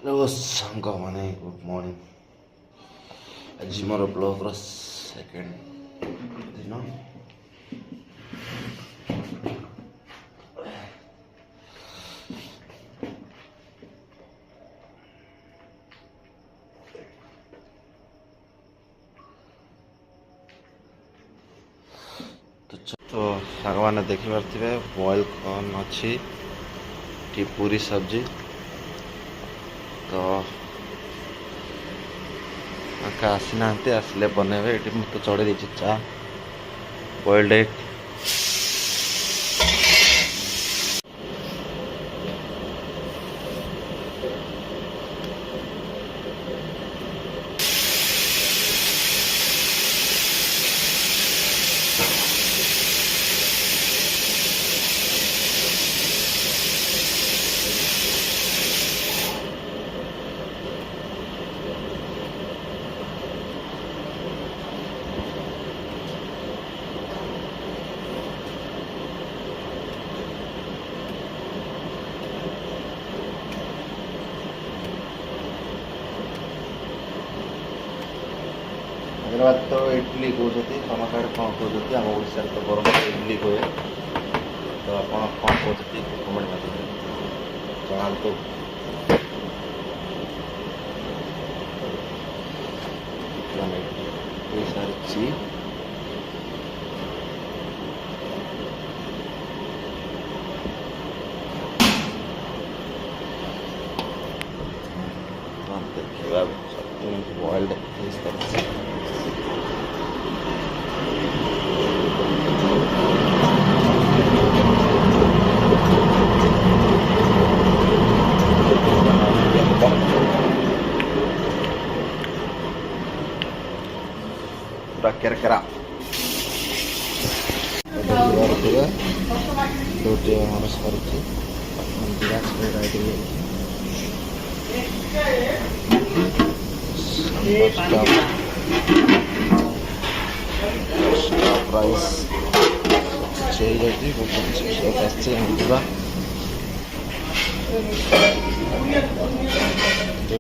Hello साଙ୍ଗମାନେ good morning. आज मोर blog second दिन तो सागवान देखिपारे बॉयल कॉर्न अच्छी पूरी सब्जी तो आसी ना आसले बनइबे ये तो चढ़े दी चा बॉइल्ड एग हैदराबाद तो इडली कहते तुम कड़े कौन कहते आम ओडार तो बरम इडली कहे तो आप कौन कहते कमेंट माध्यम जनातु सारी देखिए बॉइल्ड इस तरह से kira-kira roti yang harus seperti tidak seperti ini stop rice jadi bukan sesuatu yang juga